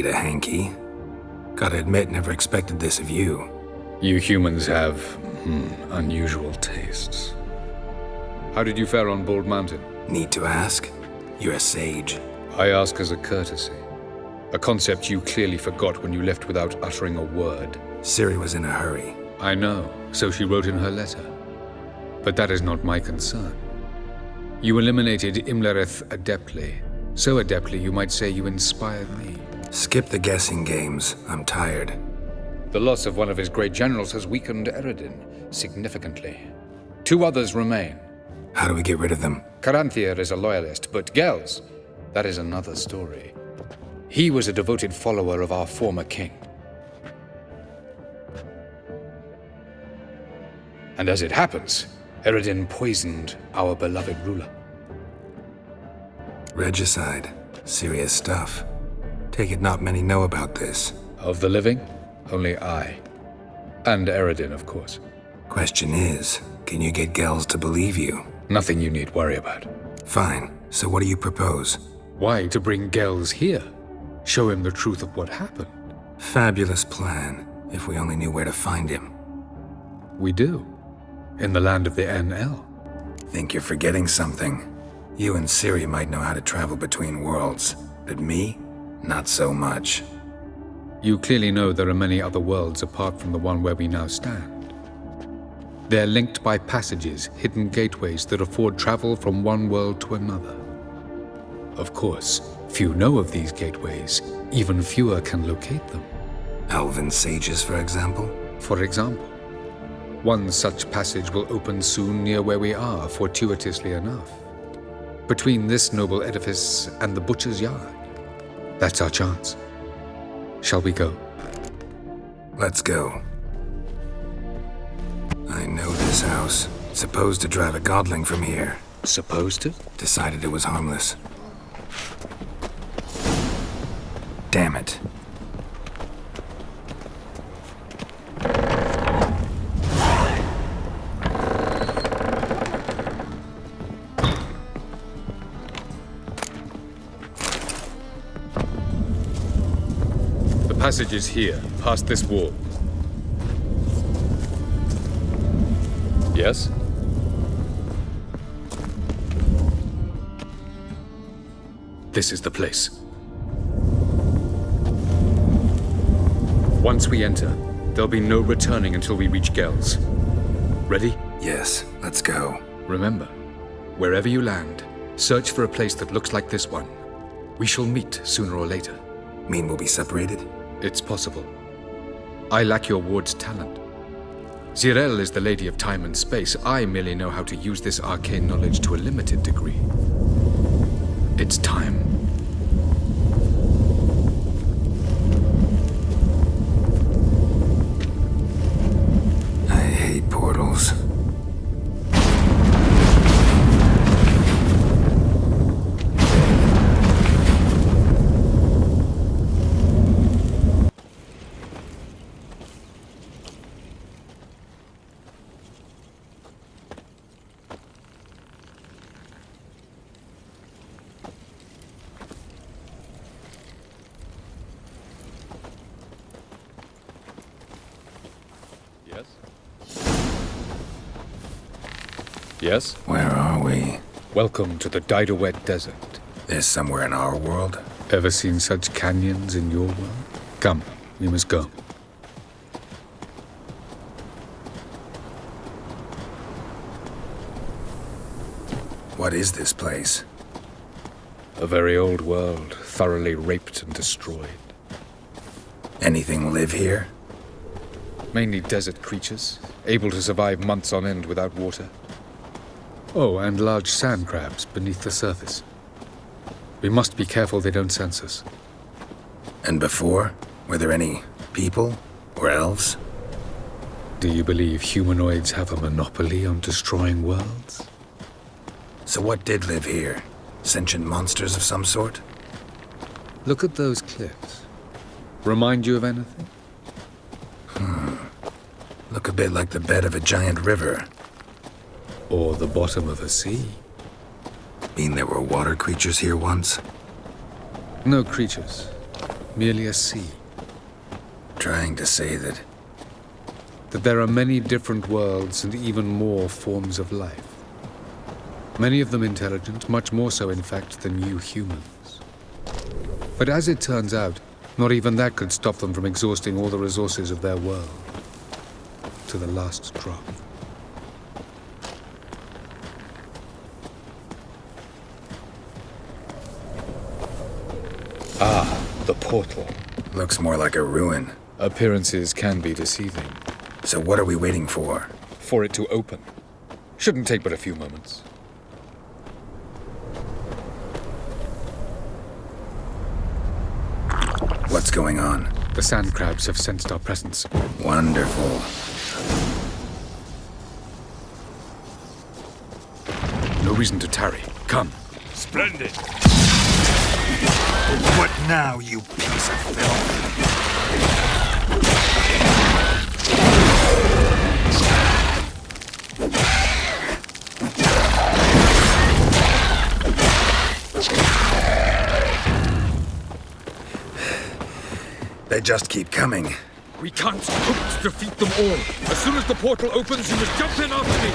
Beta hanky. Gotta admit, never expected this of you. You humans have, unusual tastes. How did you fare on Bald Mountain? Need to ask? You're a sage. I ask as a courtesy. A concept you clearly forgot when you left without uttering a word. Ciri was in a hurry. I know, so she wrote in her letter. But that is not my concern. You eliminated Imlerith adeptly. So adeptly, you might say you inspired me. Skip the guessing games. I'm tired. The loss of one of his great generals has weakened Eredin significantly. 2 others remain. How do we get rid of them? Caranthir is a loyalist, but Gels, that is another story. He was a devoted follower of our former king. And as it happens, Eredin poisoned our beloved ruler. Regicide. Serious stuff. Take it not many know about this. Of the living, only I. And Eredin, of course. Question is, can you get Gels to believe you? Nothing you need worry about. Fine. So what do you propose? Why, to bring Gels here. Show him the truth of what happened. Fabulous plan, if we only knew where to find him. We do. In the land of the NL. Think you're forgetting something. You and Ciri might know how to travel between worlds, but me? Not so much. You clearly know there are many other worlds apart from the one where we now stand. They're linked by passages, hidden gateways that afford travel from one world to another. Of course, few know of these gateways. Even fewer can locate them. Elven sages, for example? For example. One such passage will open soon near where we are, fortuitously enough. Between this noble edifice and the butcher's yard. That's our chance. Shall we go? Let's go. I know this house. Supposed to drive a godling from here. Supposed to? Decided it was harmless. Damn it. The passage is here, past this wall. Yes? This is the place. Once we enter, there'll be no returning until we reach Gels. Ready? Yes, let's go. Remember, wherever you land, search for a place that looks like this one. We shall meet sooner or later. Mean we'll be separated? It's possible. I lack your ward's talent. Zirel is the lady of time and space. I merely know how to use this arcane knowledge to a limited degree. It's time. I hate portals. Yes? Where are we? Welcome to the Didowet Desert. This somewhere in our world? Ever seen such canyons in your world? Come, we must go. What is this place? A very old world, thoroughly raped and destroyed. Anything live here? Mainly desert creatures, able to survive months on end without water. Oh, and large sand crabs beneath the surface. We must be careful they don't sense us. And before? Were there any people? Or elves? Do you believe humanoids have a monopoly on destroying worlds? So what did live here? Sentient monsters of some sort? Look at those cliffs. Remind you of anything? Look a bit like the bed of a giant river. Or the bottom of a sea. Mean there were water creatures here once? No creatures. merely a sea. Trying to say that That there are many different worlds and even more forms of life. Many of them intelligent, much more so in fact than you humans. But as it turns out, not even that could stop them from exhausting all the resources of their world. To the last drop. Ah, the portal. looks more like a ruin. Appearances can be deceiving. So what are we waiting for? For it to open. Shouldn't take but a few moments. What's going on? The sand crabs have sensed our presence. Wonderful. No reason to tarry. Come. Splendid! What now, you piece of filth? They just keep coming. We can't hope to defeat them all. As soon as the portal opens, you must jump in after me.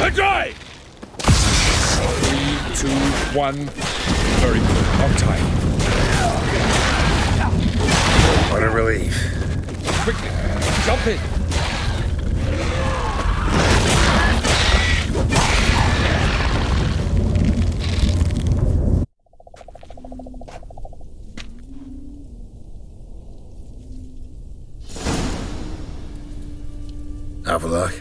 And drive! 3, 2, 1. Very good. On time. What a relief. Quickly, jump in. Have a look.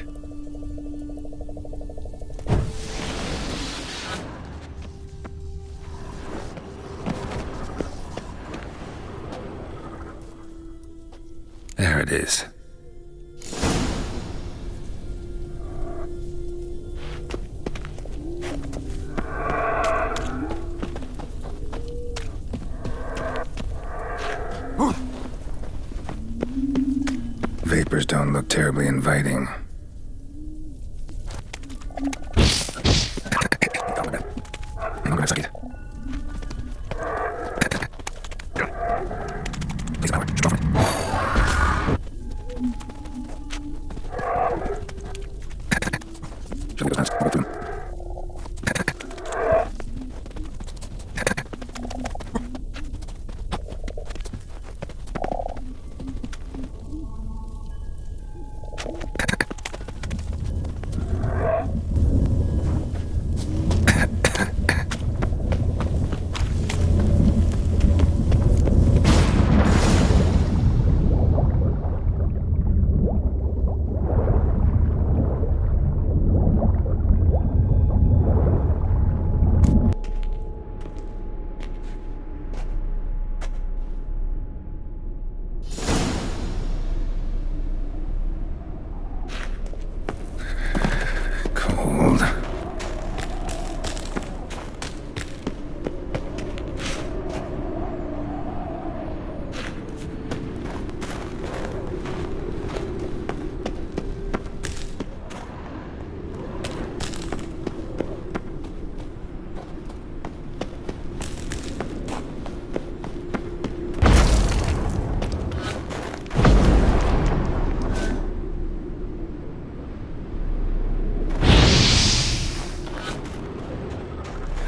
There it is. Vapors don't look terribly inviting. Cold.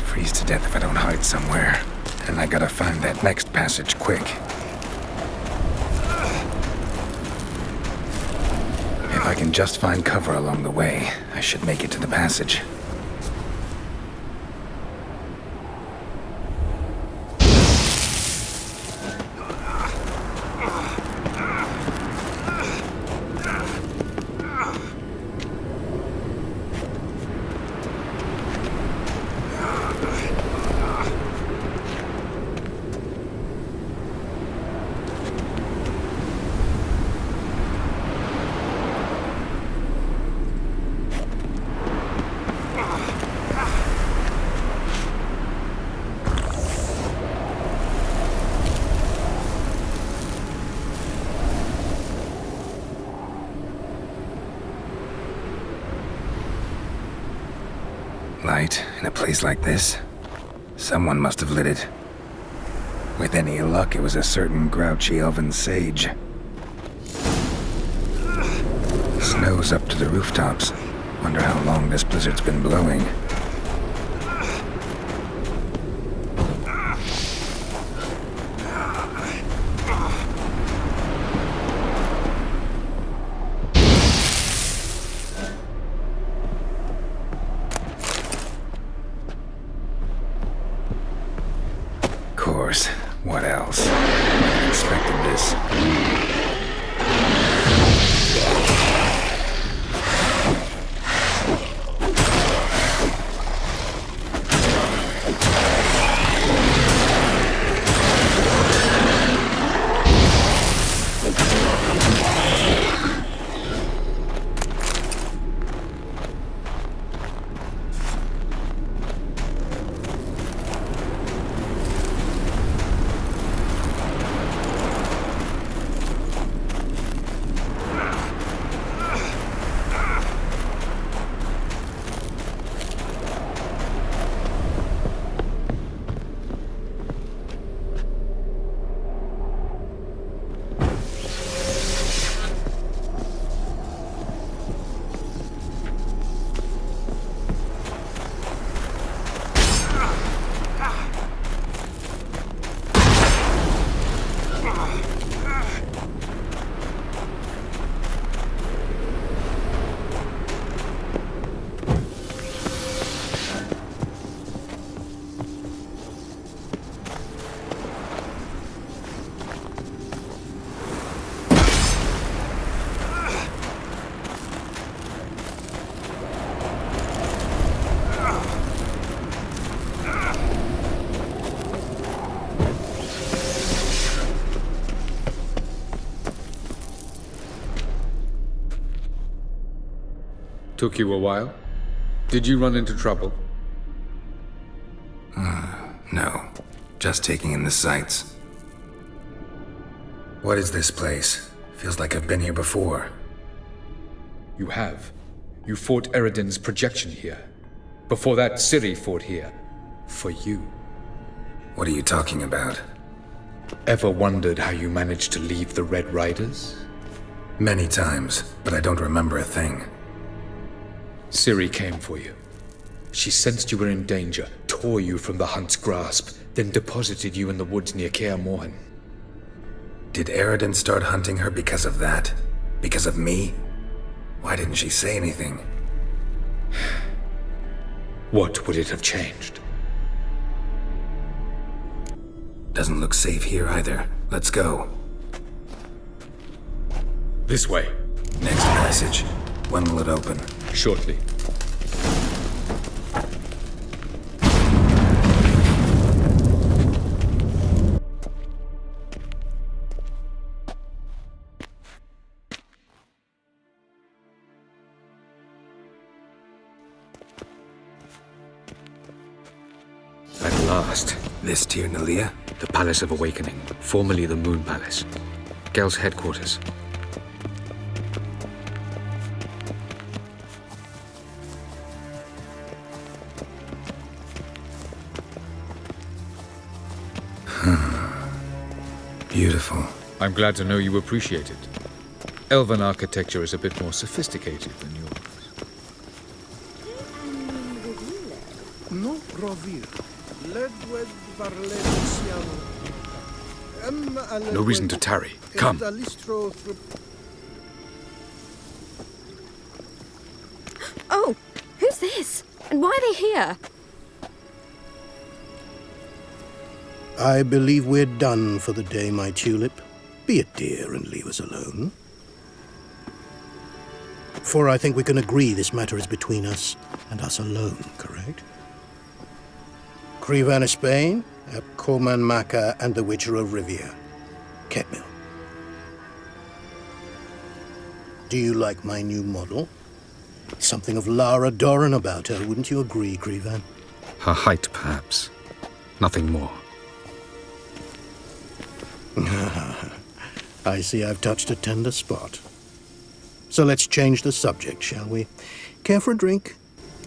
Freeze to death if I don't hide somewhere. And I gotta find that next passage quick. If I can just find cover along the way, I should make it to the passage. Light in a place like this? Someone must have lit it. With any luck, it was a certain grouchy elven sage. Snow's up to the rooftops. Wonder how long this blizzard's been blowing. Course. What else? I expected this. Took you a while? Did you run into trouble? No. Just taking in the sights. What is this place? Feels like I've been here before. You have. You fought Eridan's projection here. Before that, Ciri fought here. For you. What are you talking about? Ever wondered how you managed to leave the Red Riders? Many times, but I don't remember a thing. Ciri came for you. She sensed you were in danger, tore you from the Hunt's grasp, then deposited you in the woods near Kaer Morhen. Did Eridan start hunting her because of that? Because of me? Why didn't she say anything? What would it have changed? Doesn't look safe here either. Let's go. This way. Next passage. When will it open? Shortly. At last. This Tir Nalia? The Palace of Awakening, formerly the Moon Palace. Gel's headquarters. Beautiful. I'm glad to know you appreciate it. Elven architecture is a bit more sophisticated than yours. No provir. No reason to tarry. Come. Oh, who's this? And why are they here? I believe we're done for the day, my tulip. Be a dear and leave us alone. For I think we can agree this matter is between us and us alone, correct? Crevan of Spain, Coman Maca, and the Witcher of Rivia. Ketmil. Do you like my new model? Something of Lara Doran about her, wouldn't you agree, Crevan? Her height, perhaps. Nothing more. I see I've touched a tender spot. So let's change the subject, shall we? Care for a drink?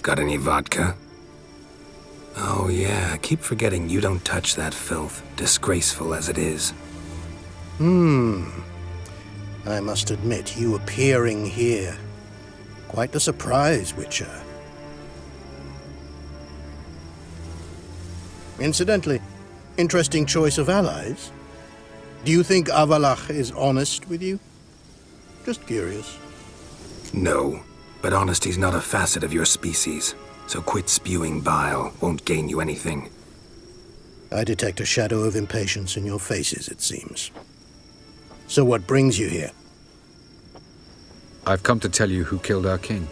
Got any vodka? Oh yeah, keep forgetting you don't touch that filth, disgraceful as it is. I must admit, you appearing here. Quite the surprise, Witcher. Incidentally, interesting choice of allies. Do you think Avalach is honest with you? Just curious. No, but honesty's not a facet of your species, so quit spewing bile, won't gain you anything. I detect a shadow of impatience in your faces, it seems. So what brings you here? I've come to tell you who killed our king.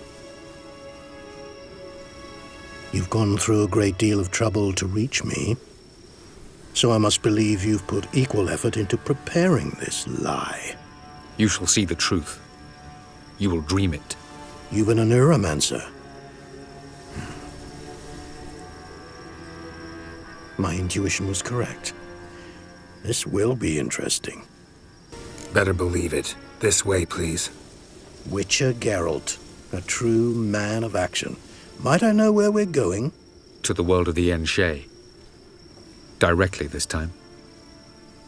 You've gone through a great deal of trouble to reach me, so I must believe you've put equal effort into preparing this lie. You shall see the truth. You will dream it. You've been a neuromancer. My intuition was correct. This will be interesting. Better believe it. This way, please. Witcher Geralt, a true man of action. Might I know where we're going? To the world of the Enshe. Directly this time.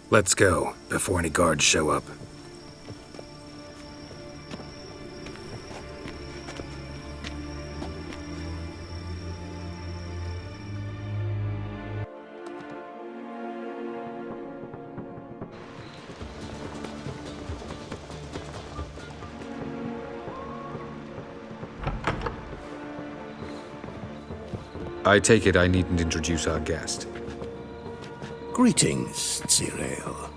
Let's go, before any guards show up. I take it I needn't introduce our guest. Greetings, Cyril.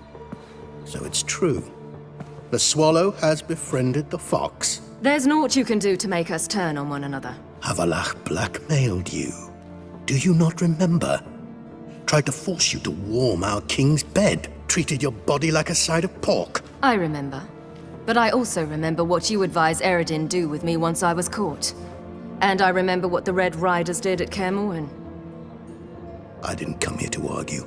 So it's true. The swallow has befriended the fox. There's naught you can do to make us turn on one another. Avalach blackmailed you. Do you not remember? Tried to force you to warm our king's bed. Treated your body like a side of pork. I remember. But I also remember what you advised Eredin do with me once I was caught. And I remember what the Red Riders did at Kaer Morhen. I didn't come here to argue.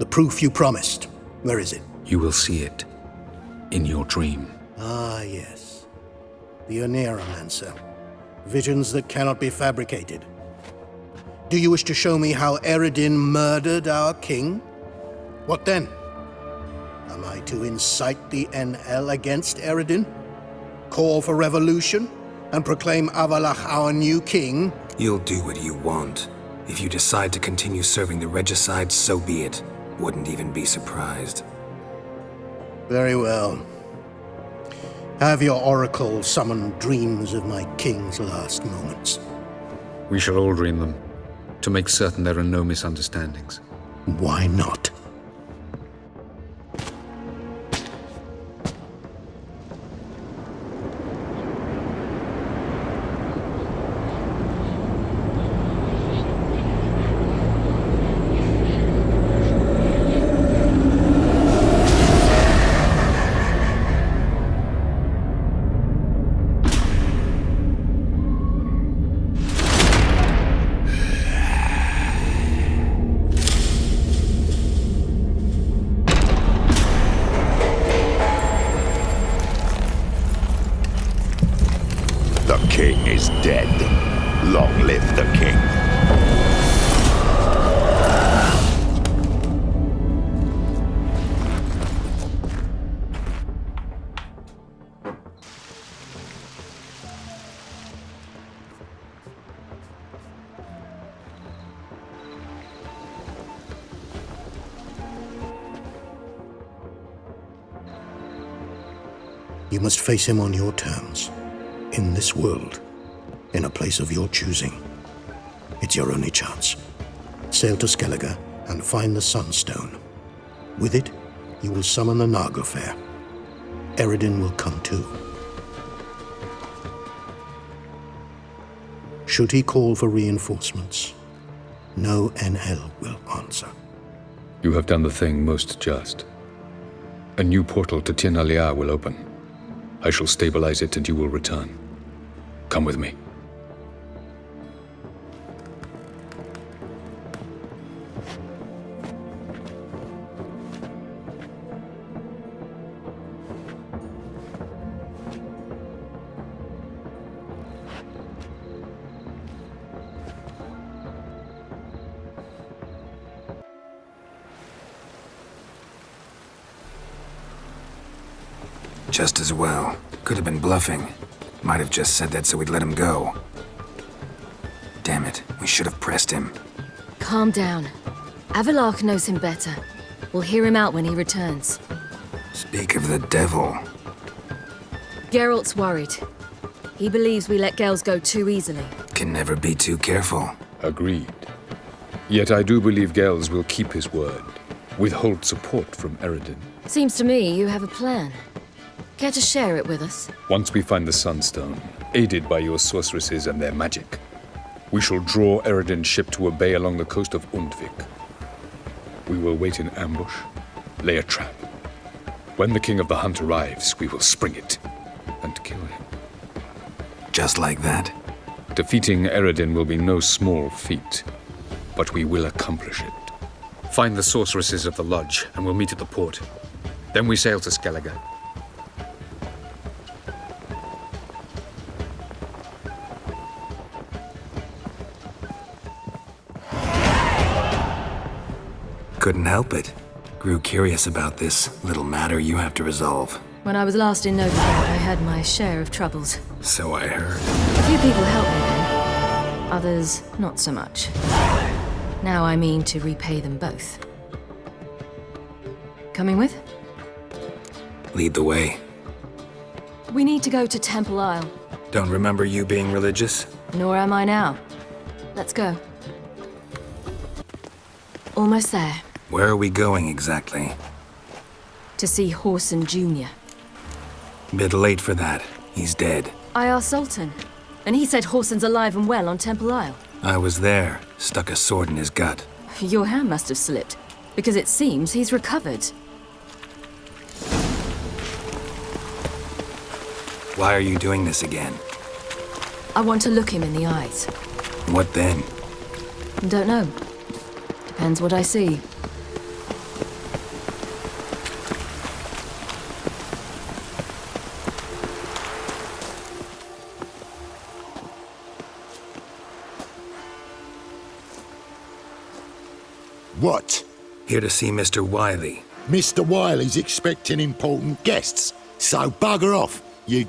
The proof you promised. Where is it? You will see it. In your dream. Ah, yes. The Oneiromancer. Visions that cannot be fabricated. Do you wish to show me how Eredin murdered our king? What then? Am I to incite the NL against Eredin? Call for revolution? And proclaim Avalach our new king? You'll do what you want. If you decide to continue serving the regicide, so be it. Wouldn't even be surprised. Very well. Have your oracle summon dreams of my king's last moments. We shall all dream them, to make certain there are no misunderstandings. Why not? The king is dead. Long live the king. You must face him on your terms. In this world. In a place of your choosing. It's your only chance. Sail to Skellige and find the Sunstone. With it, you will summon the Naglfar. Eredin will come too. Should he call for reinforcements, no NL will answer. You have done the thing most just. A new portal to Tir na Liar will open. I shall stabilize it and you will return. Come with me. Just as well. Could have been bluffing. Might have just said that so we'd let him go. Damn it, we should have pressed him. Calm down. Avalok knows him better. We'll hear him out when he returns. Speak of the devil. Geralt's worried. He believes we let girls go too easily. Can never be too careful. Agreed. Yet I do believe Gels will keep his word. Withhold support from Eredin. Seems to me you have a plan. Care to share it with us? Once we find the Sunstone, aided by your sorceresses and their magic, we shall draw Eredin's ship to a bay along the coast of Undvik. We will wait in ambush, lay a trap. When the King of the Hunt arrives, we will spring it and kill him. Just like that? Defeating Eredin will be no small feat, but we will accomplish it. Find the sorceresses of the lodge, and we'll meet at the port. Then we sail to Skellige. Couldn't help it. Grew curious about this little matter you have to resolve. When I was last in Novigrad, I had my share of troubles. So I heard. A few people helped me then. Others, not so much. Now I mean to repay them both. Coming with? Lead the way. We need to go to Temple Isle. Don't remember you being religious? Nor am I now. Let's go. Almost there. Where are we going exactly? To see Horson Jr. Bit late for that. He's dead. I asked Sultan, and he said Horson's alive and well on Temple Isle. I was there. Stuck a sword in his gut. Your hand must have slipped, because it seems he's recovered. Why are you doing this again? I want to look him in the eyes. What then? Don't know. Depends what I see. What? Here to see Mr. Wiley. Mr. Wiley's expecting important guests, so bugger off, you...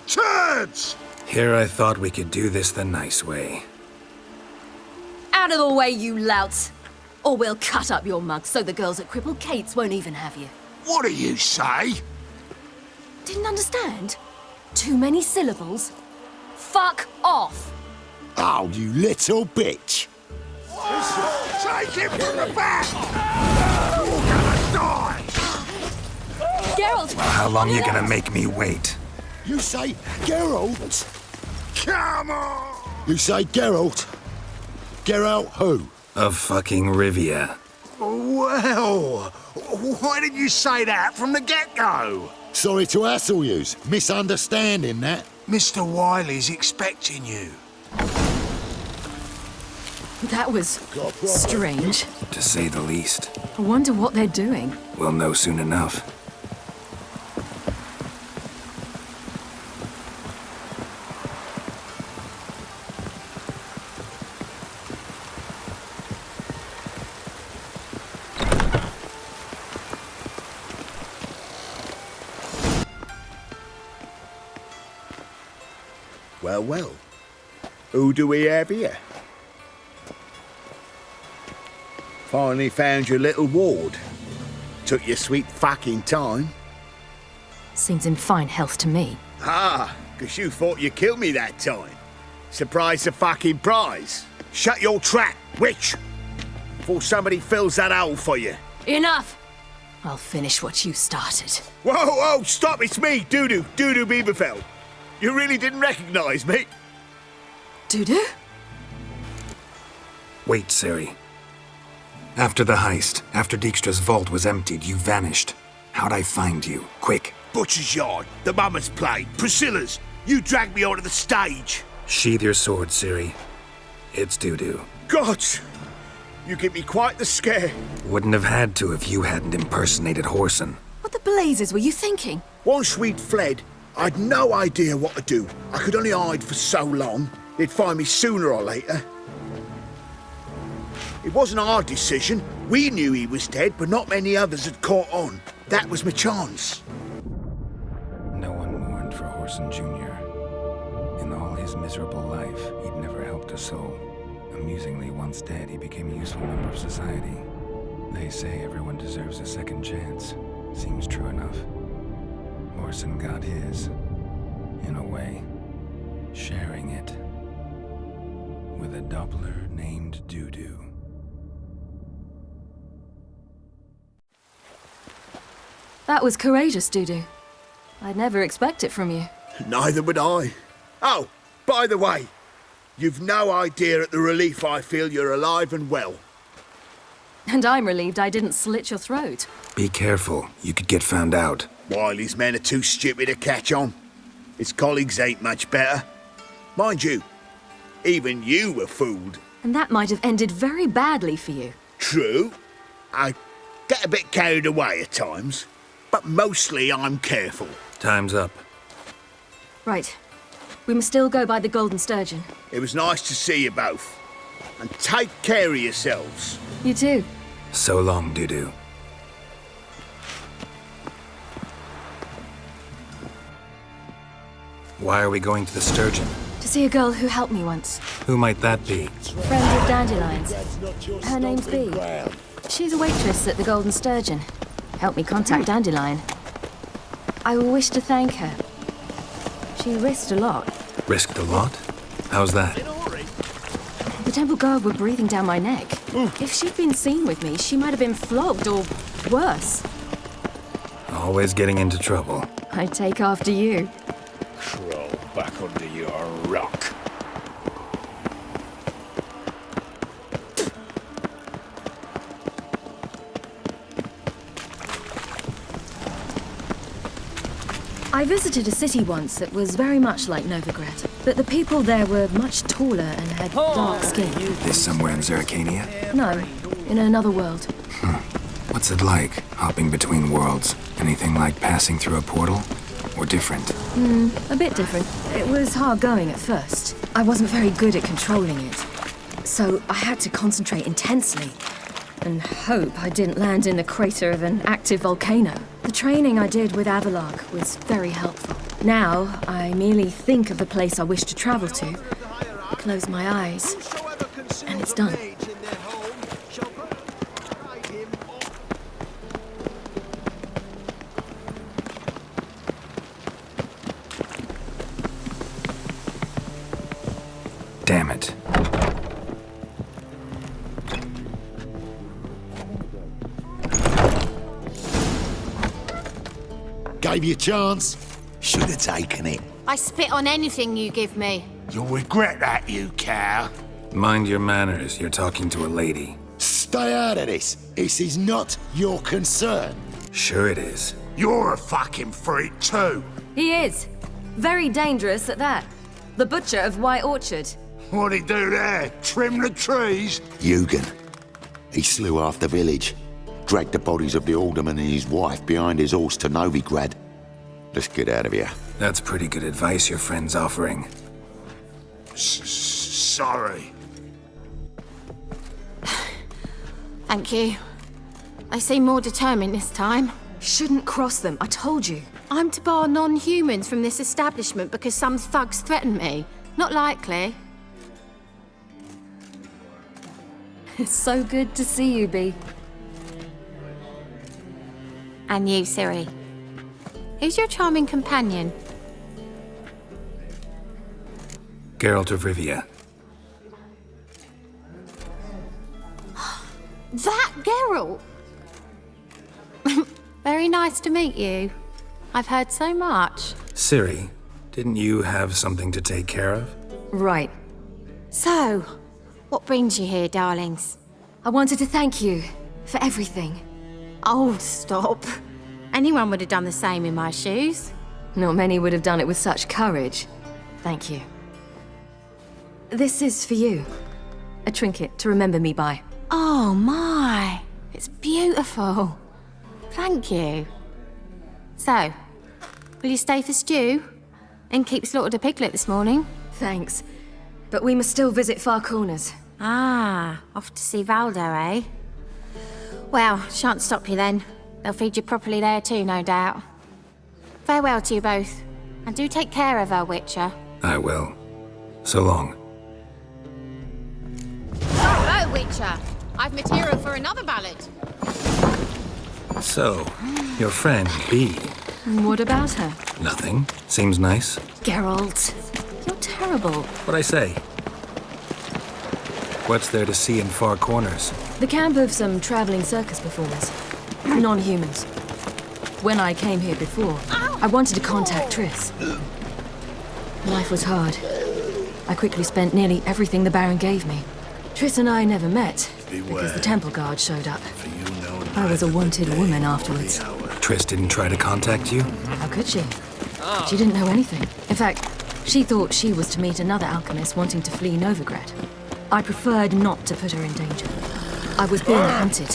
Turds! Here I thought we could do this the nice way. Out of the way, you louts! Or we'll cut up your mug so the girls at Cripple Kate's won't even have you. What do you say? Didn't understand? Too many syllables? Fuck off! Oh, you little bitch! Take him from the back! You're gonna die! Geralt! How long you gonna make me wait? You say Geralt? Come on! You say Geralt? Geralt who? Of fucking Rivia. Well, why did you say that from the get-go? Sorry to hassle yous. Misunderstanding that. Mr. Wiley's expecting you. That was strange. To say the least. I wonder what they're doing. We'll know soon enough. Well, well. Who do we have here? Finally found your little ward. Took your sweet fucking time. Seems in fine health to me. Ah, 'cause you thought you killed me that time. Surprise the fucking prize. Shut your trap, witch! Before somebody fills that hole for you. Enough! I'll finish what you started. Whoa, whoa, stop, it's me, Dudu Bieberfeld. You really didn't recognise me? Dudu? Wait, Ciri. After the heist, after Dijkstra's vault was emptied, you vanished. How'd I find you? Quick. Butcher's Yard, the Mama's Plate, Priscilla's. You dragged me onto the stage. Sheathe your sword, Ciri. It's Dudu. Gods! You give me quite the scare. Wouldn't have had to if you hadn't impersonated Horson. What the blazes were you thinking? Once we'd fled, I'd no idea what to do. I could only hide for so long. They'd find me sooner or later. It wasn't our decision. We knew he was dead, but not many others had caught on. That was my chance. No one mourned for Horson Jr. In all his miserable life, he'd never helped a soul. Amusingly, once dead, he became a useful member of society. They say everyone deserves a second chance. Seems true enough. Horson got his, in a way, sharing it with a Doppler named Doo-Doo. That was courageous, Dudu. I'd never expect it from you. Neither would I. Oh, by the way, you've no idea at the relief I feel you're alive and well. And I'm relieved I didn't slit your throat. Be careful, you could get found out. Wiley's men are too stupid to catch on. His colleagues ain't much better. Mind you, even you were fooled. And that might have ended very badly for you. True, I get a bit carried away at times, but mostly I'm careful. Time's up. Right. We must still go by the Golden Sturgeon. It was nice to see you both. And take care of yourselves. You too. So long, Doo-Doo. Why are we going to the Sturgeon? To see a girl who helped me once. Who might that be? Friend of Dandelion's. Her name's Bee. She's a waitress at the Golden Sturgeon. Helped me contact Dandelion. I wish to thank her. She risked a lot. Risked a lot? How's that? The temple guard were breathing down my neck. If she'd been seen with me, she might have been flogged or worse. Always getting into trouble. I'd take after you. Crawl back under your rock. I visited a city once that was very much like Novigrad, but the people there were much taller and had dark skin. This somewhere in Zeracania? No, in another world. What's it like, hopping between worlds? Anything like passing through a portal? Or different? A bit different. It was hard going at first. I wasn't very good at controlling it. So I had to concentrate intensely and hope I didn't land in the crater of an active volcano. The training I did with Avalark was very helpful. Now, I merely think of the place I wish to travel to, close my eyes, and it's done. Damn it. Gave you a chance. Should have taken it. I spit on anything you give me. You'll regret that, you cow. Mind your manners, you're talking to a lady. Stay out of this. This is not your concern. Sure it is. You're a fucking freak too. He is. Very dangerous at that. The butcher of White Orchard. What'd he do there? Trim the trees? Eugen. He slew half the village. Dragged the bodies of the alderman and his wife behind his horse to Novigrad. Let's get out of here. That's pretty good advice your friend's offering. Sorry. Thank you. I seem more determined this time. Shouldn't cross them, I told you. I'm to bar non-humans from this establishment because some thugs threaten me. Not likely. It's so good to see you, Bee. And you, Ciri. Who's your charming companion? Geralt of Rivia. That Geralt! Very nice to meet you. I've heard so much. Ciri, didn't you have something to take care of? Right. So, what brings you here, darlings? I wanted to thank you for everything. Oh, stop. Anyone would have done the same in my shoes. Not many would have done it with such courage. Thank you. This is for you. A trinket to remember me by. Oh, my. It's beautiful. Thank you. So, will you stay for stew? And keep slaughtered a piglet this morning? Thanks. But we must still visit Far Corners. Ah, off to see Valdo, eh? Well, shan't stop you then. They'll feed you properly there too, no doubt. Farewell to you both, and do take care of her, Witcher. I will. So long. Hello, Witcher. I've material for another ballad. So, your friend, B. What about her? Nothing. Seems nice. Geralt, you're terrible. What'd I say? What's there to see in far corners? The camp of some traveling circus performers. Non-humans. When I came here before, I wanted to contact Triss. Life was hard. I quickly spent nearly everything the Baron gave me. Triss and I never met because the temple guard showed up. I was a wanted woman afterwards. Triss didn't try to contact you? How could she? She didn't know anything. In fact, she thought she was to meet another alchemist wanting to flee Novigrad. I preferred not to put her in danger. I was being hunted.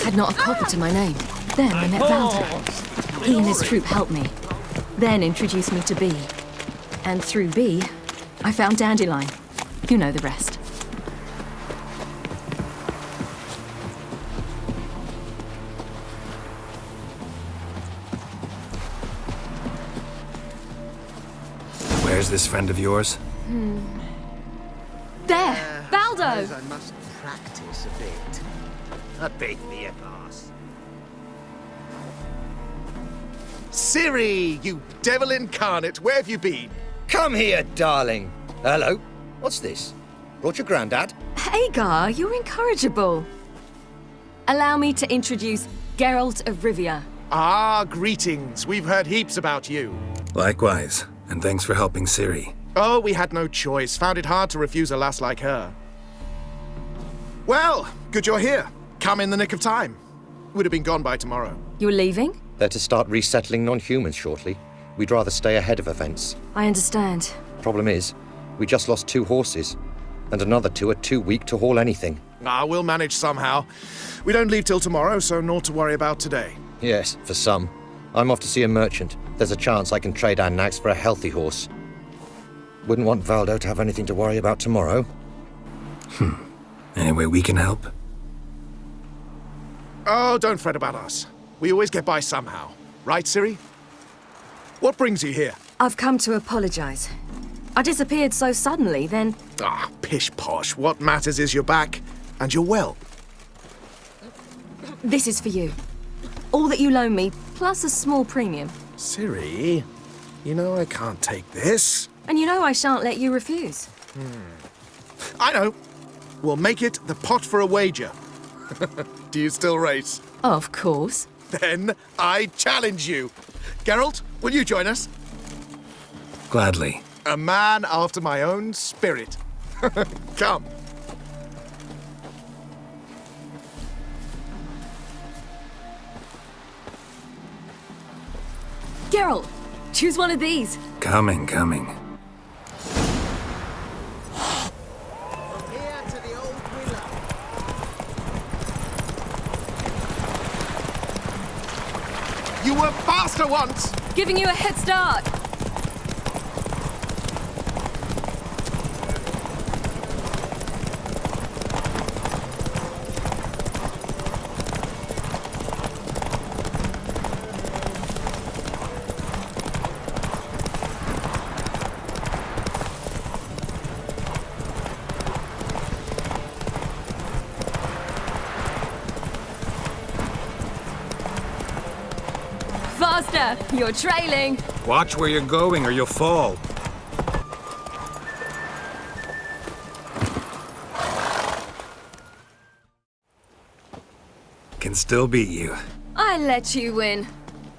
Had not a copper to my name. Then I met Valda. He and his troop helped me. Then introduced me to B. And through B, I found Dandelion. You know the rest. Where's this friend of yours? There! Valdo! I must practice a bit. A bit, me boss. Ciri, you devil incarnate, where have you been? Come here, darling. Hello. What's this? Brought your granddad? Hagar, you're incorrigible. Allow me to introduce Geralt of Rivia. Ah, greetings. We've heard heaps about you. Likewise, and thanks for helping Ciri. Oh, we had no choice. Found it hard to refuse a lass like her. Well, good you're here. Come in the nick of time. Would have been gone by tomorrow. You're leaving? They're to start resettling non-humans shortly. We'd rather stay ahead of events. I understand. Problem is, we just lost 2 horses, and another 2 are too weak to haul anything. Ah, we'll manage somehow. We don't leave till tomorrow, so naught to worry about today. Yes, for some. I'm off to see a merchant. There's a chance I can trade our nags for a healthy horse. Wouldn't want Valdo to have anything to worry about tomorrow. Any way we can help? Oh, don't fret about us. We always get by somehow. Right, Ciri? What brings you here? I've come to apologize. I disappeared so suddenly, then... Ah, pish-posh. What matters is you're back, and you're well. This is for you. All that you loan me, plus a small premium. Ciri, you know I can't take this. And you know I shan't let you refuse. I know. We'll make it the pot for a wager. Do you still race? Of course. Then I challenge you. Geralt, will you join us? Gladly. A man after my own spirit. Come. Geralt, choose one of these. Coming. You were faster once! Giving you a head start. Faster! You're trailing. Watch where you're going or you'll fall. Can still beat you. I let you win.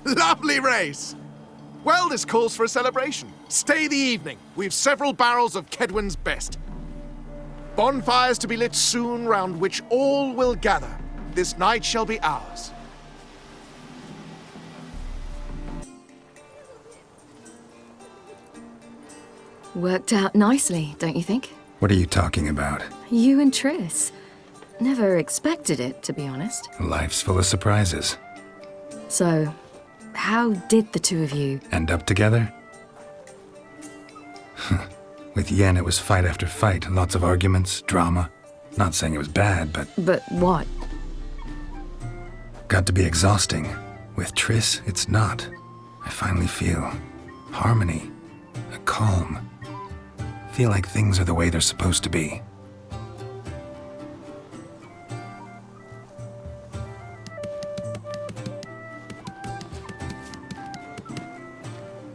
Lovely race! Well, this calls for a celebration. Stay the evening. We've several barrels of Kedwen's best. Bonfires to be lit soon, round which all will gather. This night shall be ours. Worked out nicely, don't you think? What are you talking about? You and Triss. Never expected it, to be honest. Life's full of surprises. So, how did the two of you... End up together? With Yen, it was fight after fight. Lots of arguments, drama. Not saying it was bad, but... But what? got to be exhausting. With Triss, it's not. I finally feel harmony, a calm. Feel like things are the way they're supposed to be.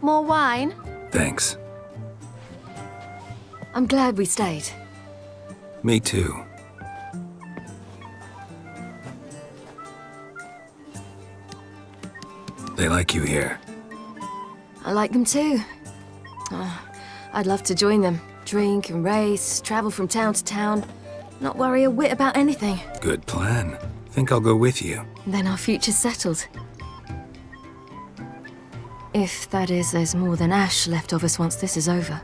More wine? Thanks. I'm glad we stayed. Me too. They like you here. I like them too. I'd love to join them. Drink and race, travel from town to town. Not worry a whit about anything. Good plan. Think I'll go with you. Then our future's settled. If, that is, there's more than ash left of us once this is over.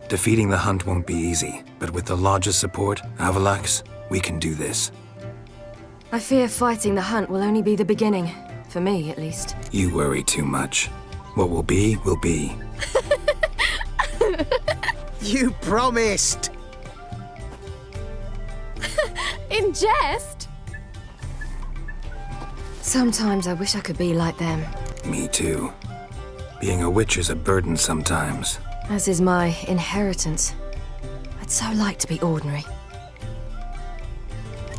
Defeating the hunt won't be easy, but with the Lodge's support, Avalax, we can do this. I fear fighting the hunt will only be the beginning. For me, at least. You worry too much. What will be, will be. You promised! In jest? Sometimes I wish I could be like them. Me too. Being a witch is a burden sometimes. As is my inheritance. I'd so like to be ordinary.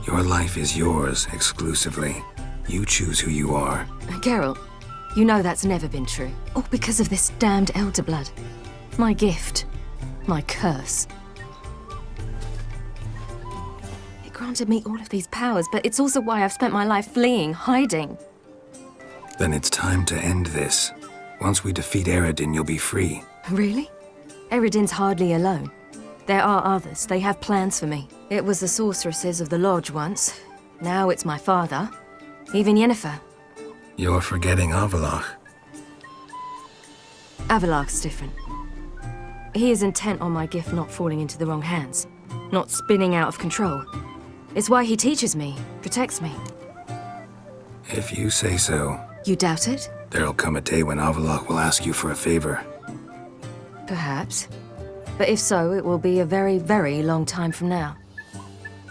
Your life is yours, exclusively. You choose who you are. Geralt, you know that's never been true. All because of this damned elder blood. My gift. My curse. It granted me all of these powers, but it's also why I've spent my life fleeing, hiding. Then it's time to end this. Once we defeat Eredin, you'll be free. Really? Eredin's hardly alone. There are others. They have plans for me. It was the sorceresses of the Lodge once. Now it's my father. Even Yennefer. You're forgetting Avalach. Avalach's different. He is intent on my gift not falling into the wrong hands. Not spinning out of control. It's why he teaches me, protects me. If you say so. You doubt it? There'll come a day when Avalach will ask you for a favor. Perhaps. But if so, it will be a very, very long time from now.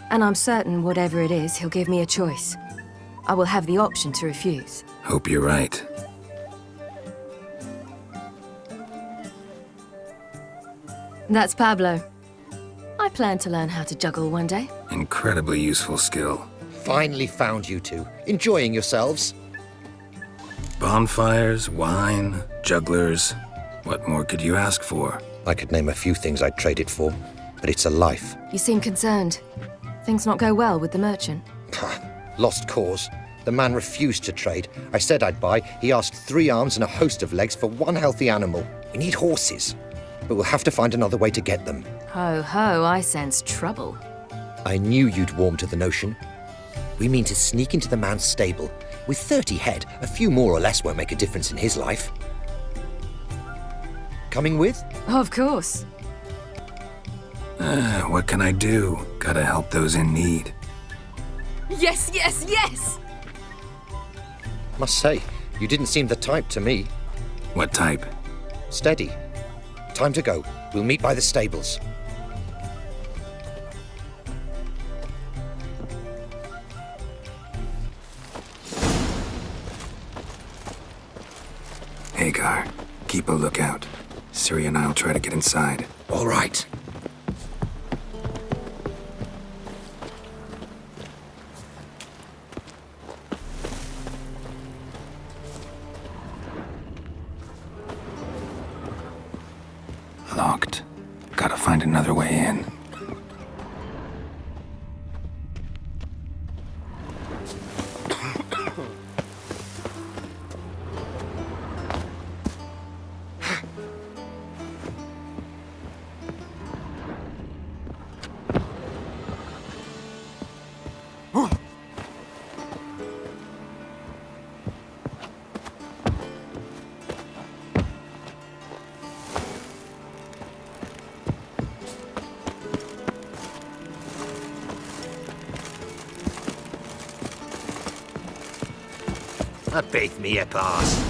And I'm certain whatever it is, he'll give me a choice. I will have the option to refuse. Hope you're right. That's Pablo. I plan to learn how to juggle one day. Incredibly useful skill. Finally found you two. Enjoying yourselves? Bonfires, wine, jugglers. What more could you ask for? I could name a few things I'd trade it for, but it's a life. You seem concerned. Things not go well with the merchant. Lost cause. The man refused to trade. I said I'd buy. He asked 3 arms and a host of legs for 1 healthy animal. We need horses, but we'll have to find another way to get them. Ho ho, I sense trouble. I knew you'd warm to the notion. We mean to sneak into the man's stable. With 30 head, a few more or less won't make a difference in his life. Coming with? Of course. What can I do? Gotta help those in need. Yes, yes, yes! Must say, you didn't seem the type to me. What type? Steady. Time to go. We'll meet by the stables. Hagar, keep a lookout. Ciri and I'll try to get inside. All right. Locked. Gotta find another way in. Beat me a pass.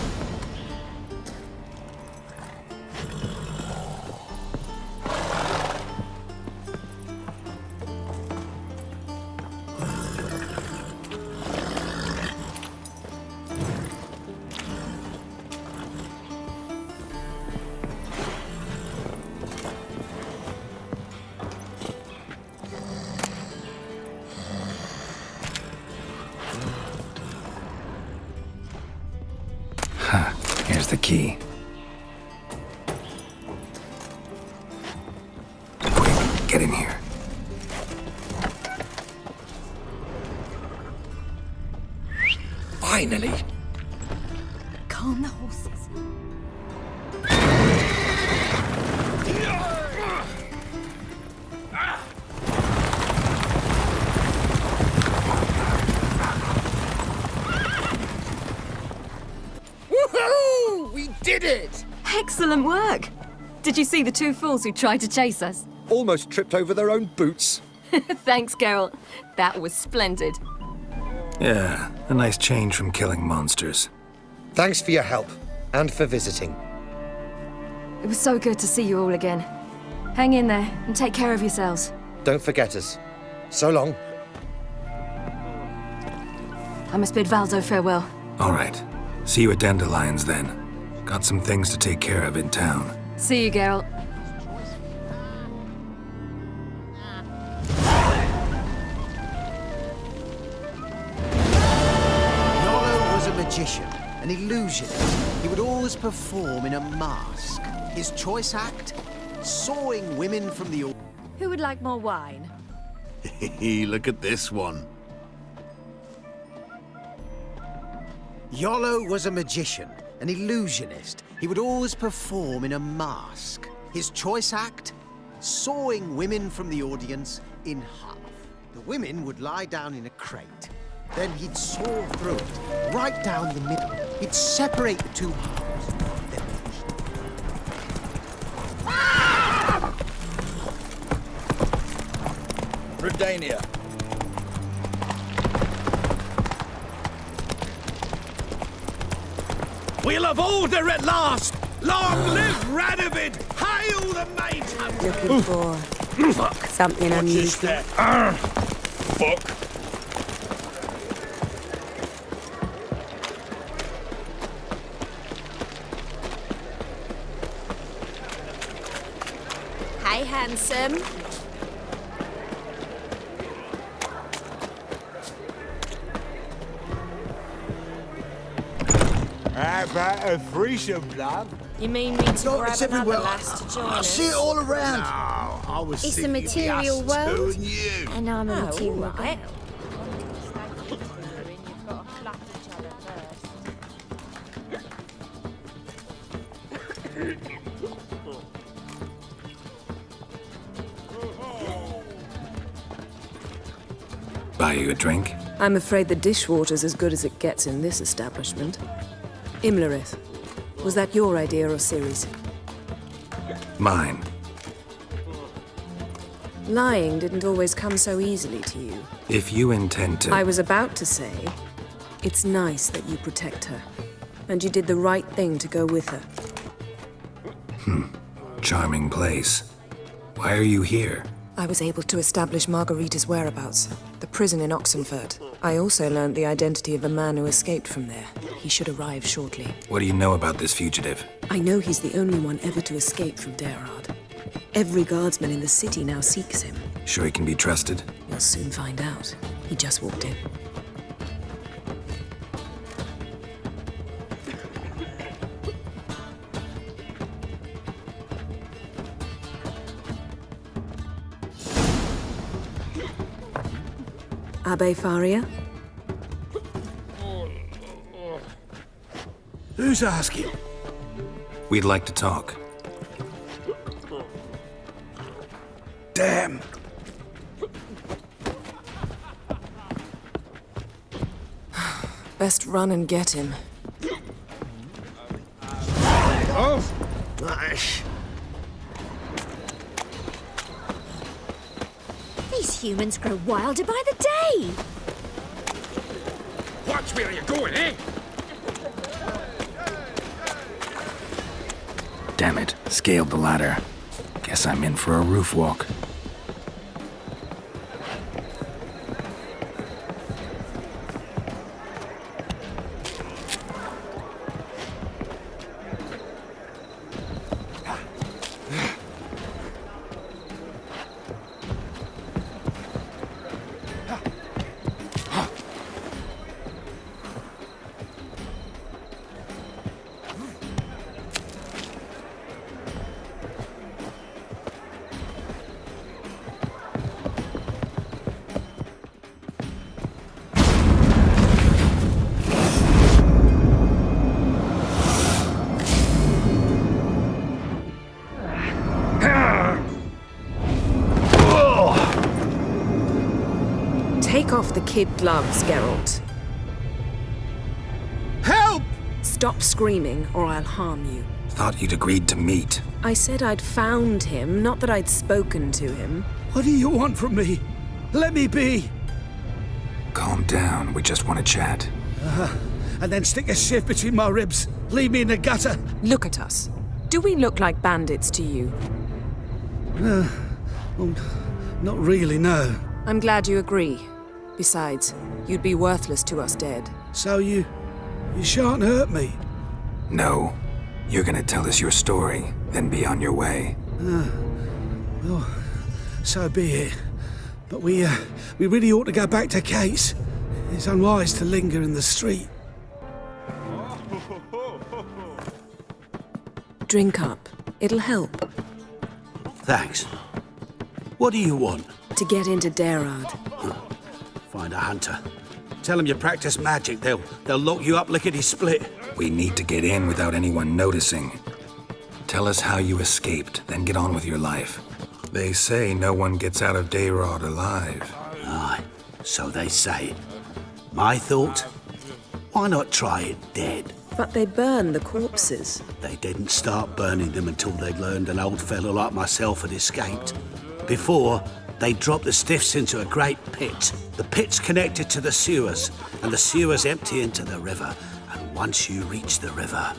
Here's the key. Quick, get in here. Finally! Calm the horses. Woohoo! We did it! Excellent work! Did you see the two fools who tried to chase us? Almost tripped over their own boots. Thanks, Geralt. That was splendid. Yeah, a nice change from killing monsters. Thanks for your help, and for visiting. It was so good to see you all again. Hang in there and take care of yourselves. Don't forget us. So long. I must bid Valdo farewell. All right. See you at Dandelions then. Got some things to take care of in town. See you, Geralt. Yolo was a magician, an illusionist. He would always perform in a mask. His choice act? Sawing women from the... Who would like more wine? Look at this one. Yolo was a magician, an illusionist. He would always perform in a mask. His choice act? Sawing women from the audience in half. The women would lie down in a crate. Then he'd saw through it, right down the middle. He'd separate the two halves. Redania. We'll have order at last! Long live Radovid! Hail the mate! Looking for something unusual. Fuck. Hey, handsome. How about a threesome, love? You mean me to No, grab it's another everywhere. lass to join I us? see it all around. I was It's a thinking material of us two world, and you. and I'm a material right. girl. Buy you a drink? I'm afraid the dishwater's as good as it gets in this establishment. Imlerith, was that your idea or Ciri's? Mine. Lying didn't always come so easily to you. If you intend to... I was about to say, it's nice that you protect her. And you did the right thing to go with her. Charming place. Why are you here? I was able to establish Margarita's whereabouts, the prison in Oxenfurt. I also learned the identity of a man who escaped from there. He should arrive shortly. What do you know about this fugitive? I know he's the only one ever to escape from Derard. Every guardsman in the city now seeks him. Sure he can be trusted? You'll soon find out. He just walked in. Abbe Faria? Who's asking? We'd like to talk. Damn. Best run and get him. These humans grow wilder by the day. Watch where you're going, eh? Damn it, scaled the ladder. Guess I'm in for a roof walk. the kid gloves, Geralt. Help! Stop screaming, or I'll harm you. Thought you'd agreed to meet. I said I'd found him, not that I'd spoken to him. What do you want from me? Let me be. Calm down, we just want to chat. And then stick a shiv between my ribs. Leave me in the gutter. Look at us. Do we look like bandits to you? Well, not really, no. I'm glad you agree. Besides, you'd be worthless to us dead. So you shan't hurt me? No. You're gonna tell us your story, then be on your way. Well, so be it. But we really ought to go back to Kate's. It's unwise to linger in the street. Drink up. It'll help. Thanks. What do you want? To get into Derard. Find a hunter. Tell them you practice magic. They'll lock you up lickety-split. We need to get in without anyone noticing. Tell us how you escaped, then get on with your life. They say no one gets out of Derard alive. Aye, so they say. My thought? Why not try it dead? But they burn the corpses. They didn't start burning them until they'd learned an old fellow like myself had escaped. Before, they dropped the stiffs into a great pit. The pit's connected to the sewers, and the sewers empty into the river. And once you reach the river,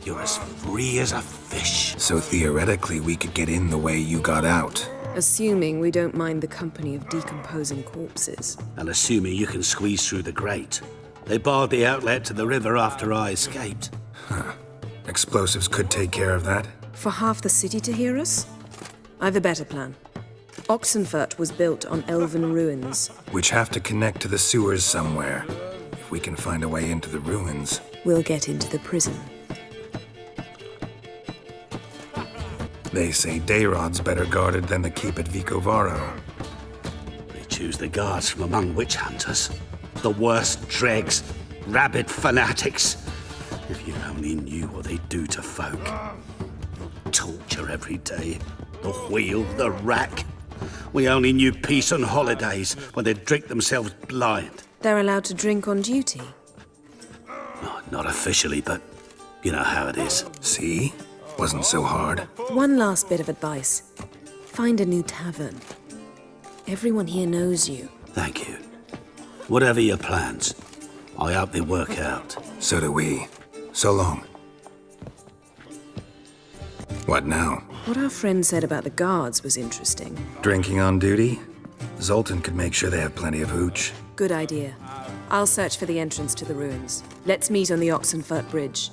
you're as free as a fish. So theoretically, we could get in the way you got out. Assuming we don't mind the company of decomposing corpses. And assuming you can squeeze through the grate. They barred the outlet to the river after I escaped. Huh. Explosives could take care of that. For half the city to hear us? I've a better plan. Oxenfurt was built on elven ruins. Which have to connect to the sewers somewhere. If we can find a way into the ruins. We'll get into the prison. They say Dayrod's better guarded than the keep at Vicovaro. They choose the guards from among witch hunters. The worst dregs, rabid fanatics. If you only knew what they do to folk. Torture every day. The wheel, the rack. We only knew peace on holidays when they'd drink themselves blind. They're allowed to drink on duty? Oh, not officially, but you know how it is. See? Wasn't so hard. One last bit of advice. Find a new tavern. Everyone here knows you. Thank you. Whatever your plans, I hope they work out. So do we. So long. What now? What our friend said about the guards was interesting. Drinking on duty? Zoltan could make sure they have plenty of hooch. Good idea. I'll search for the entrance to the ruins. Let's meet on the Oxenfurt Bridge.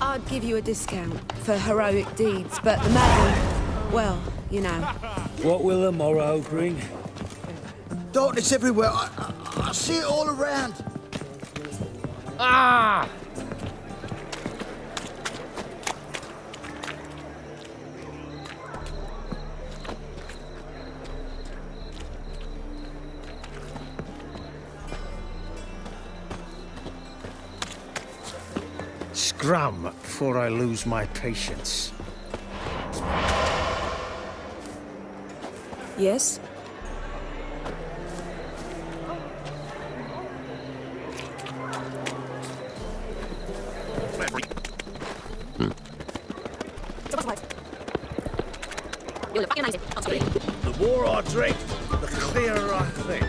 I'd give you a discount for heroic deeds, but the madam, well, you know. What will the morrow bring? Darkness everywhere. I see it all around. Ah! Scrum before I lose my patience. Yes? The more I drink, the clearer I think.